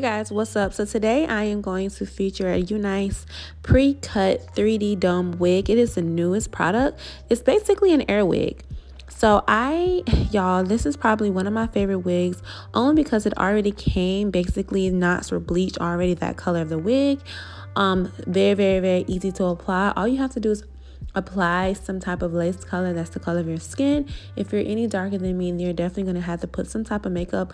Hey guys, what's up? So today I am going to feature a Unice pre-cut 3D dome wig. It is the newest product. It's basically an air wig. So y'all, this is probably one of my favorite wigs only because it already came basically knots were bleached already, that color of the wig. Very easy to apply. All you have to do is apply some type of lace color that's the color of your skin. If you're any darker than me, then you're definitely going to have to put some type of makeup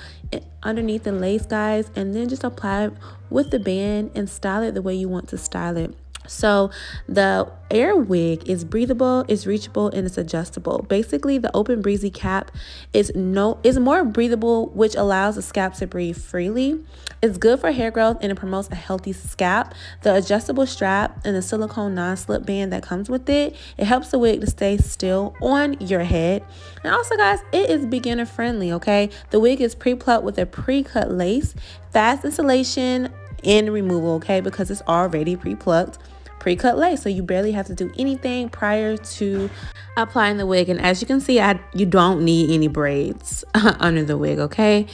underneath the lace, guys, and then just apply it with the band and style it the way you want to style it. So the air wig is breathable, it's reachable, and it's adjustable. Basically, the open breezy cap is more breathable, which allows the scalp to breathe freely. It's good for hair growth and it promotes a healthy scalp. The adjustable strap and the silicone non-slip band that comes with it helps the wig to stay still on your head. And also, guys, it is beginner friendly, okay? The wig is pre-plucked with a pre-cut lace, fast installation and removal, okay? Because it's already pre-plucked, pre-cut lace, so you barely have to do anything prior to applying the wig. And as you can see, you don't need any braids under the wig, okay?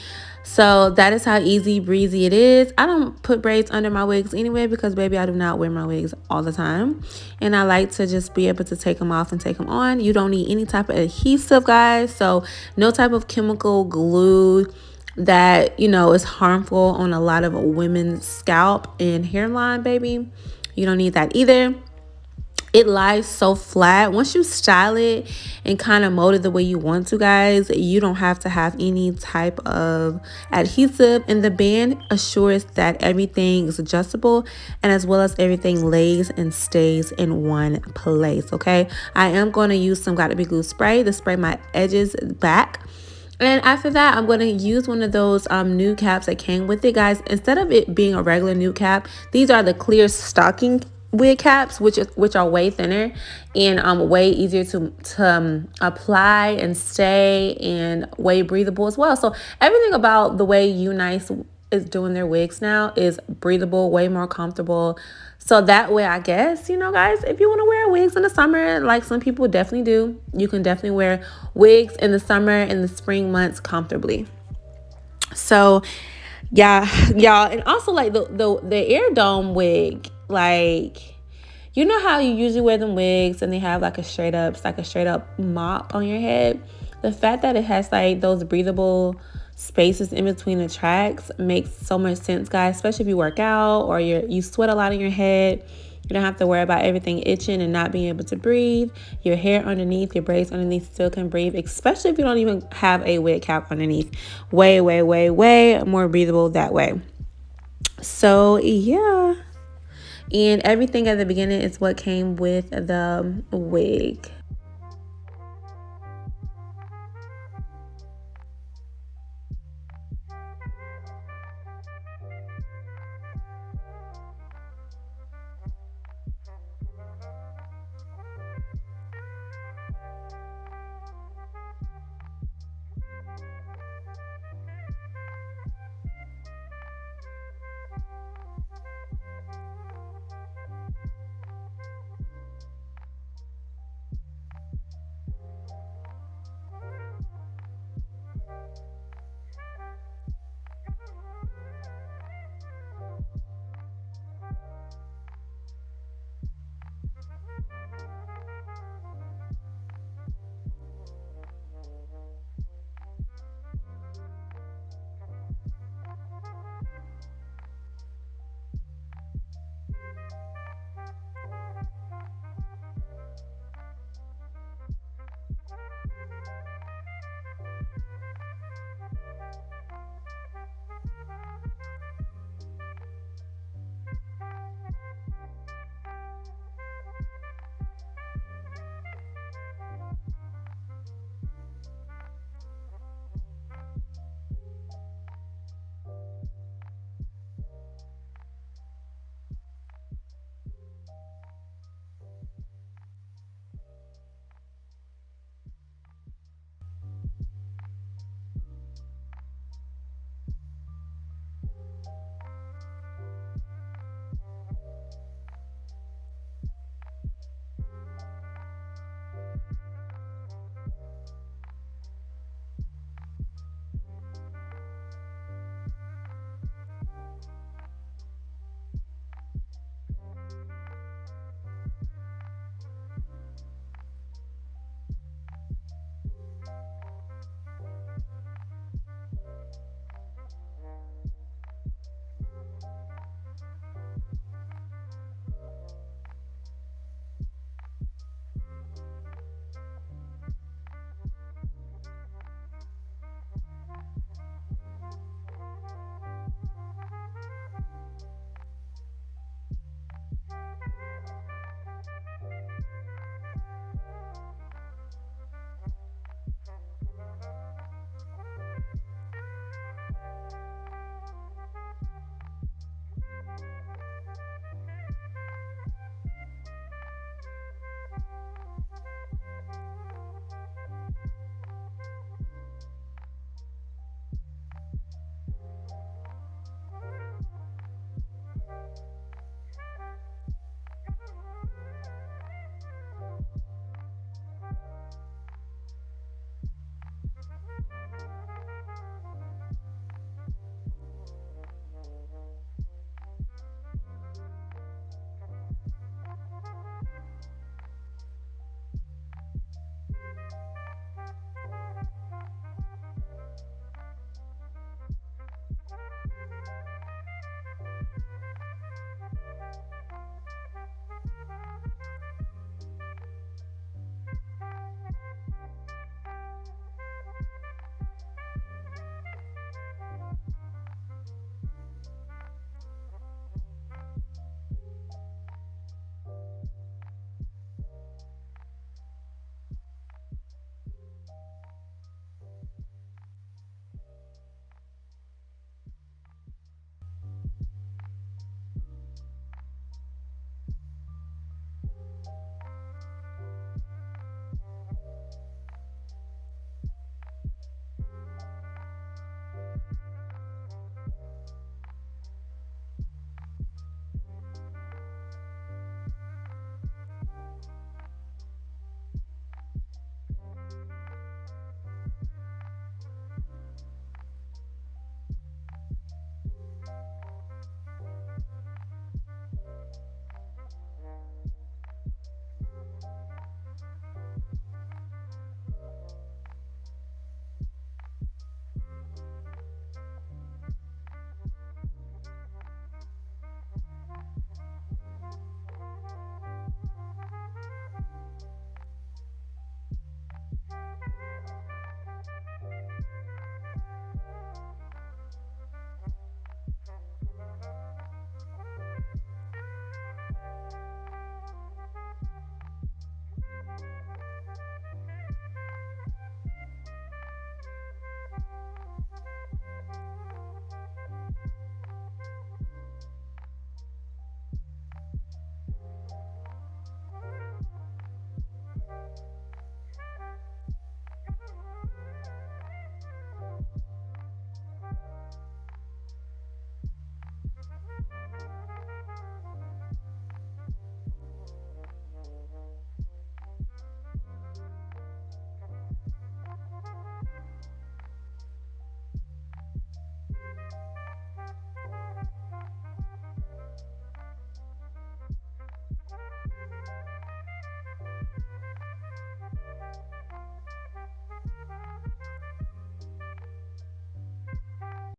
So that is how easy breezy it is. I don't put braids under my wigs anyway because, baby, I do not wear my wigs all the time, and I like to just be able to take them off and take them on. You don't need any type of adhesive, guys, so no type of chemical glue that is harmful on a lot of women's scalp and hairline, baby. You don't need that either. It lies so flat. Once you style it and kind of mold it the way you want to, guys, you don't have to have any type of adhesive, and the band assures that everything is adjustable and as well as everything lays and stays in one place, okay? I am going to use some Got to Be Glue spray to spray my edges back. And after that, I'm going to use one of those nude caps that came with it, guys. Instead of it being a regular nude cap, these are the clear stocking wig caps, which are way thinner and way easier to apply and stay, and way breathable as well. So everything about the way Unice is doing their wigs now is breathable, way more comfortable. So that way, I guess, guys, if you want to wear wigs in the summer, like some people definitely do, you can definitely wear wigs in the summer and the spring months comfortably. So yeah, y'all, and also like the air dome wig, like, you know how you usually wear them wigs and they have like a straight up mop on your head. The fact that it has like those breathable spaces in between the tracks makes so much sense, guys, especially if you work out or you sweat a lot in your head. You don't have to worry about everything itching and not being able to breathe. Your hair underneath, your braids underneath still can breathe, especially if you don't even have a wig cap underneath. Way more breathable that way. So yeah, and everything at the beginning is what came with the wig.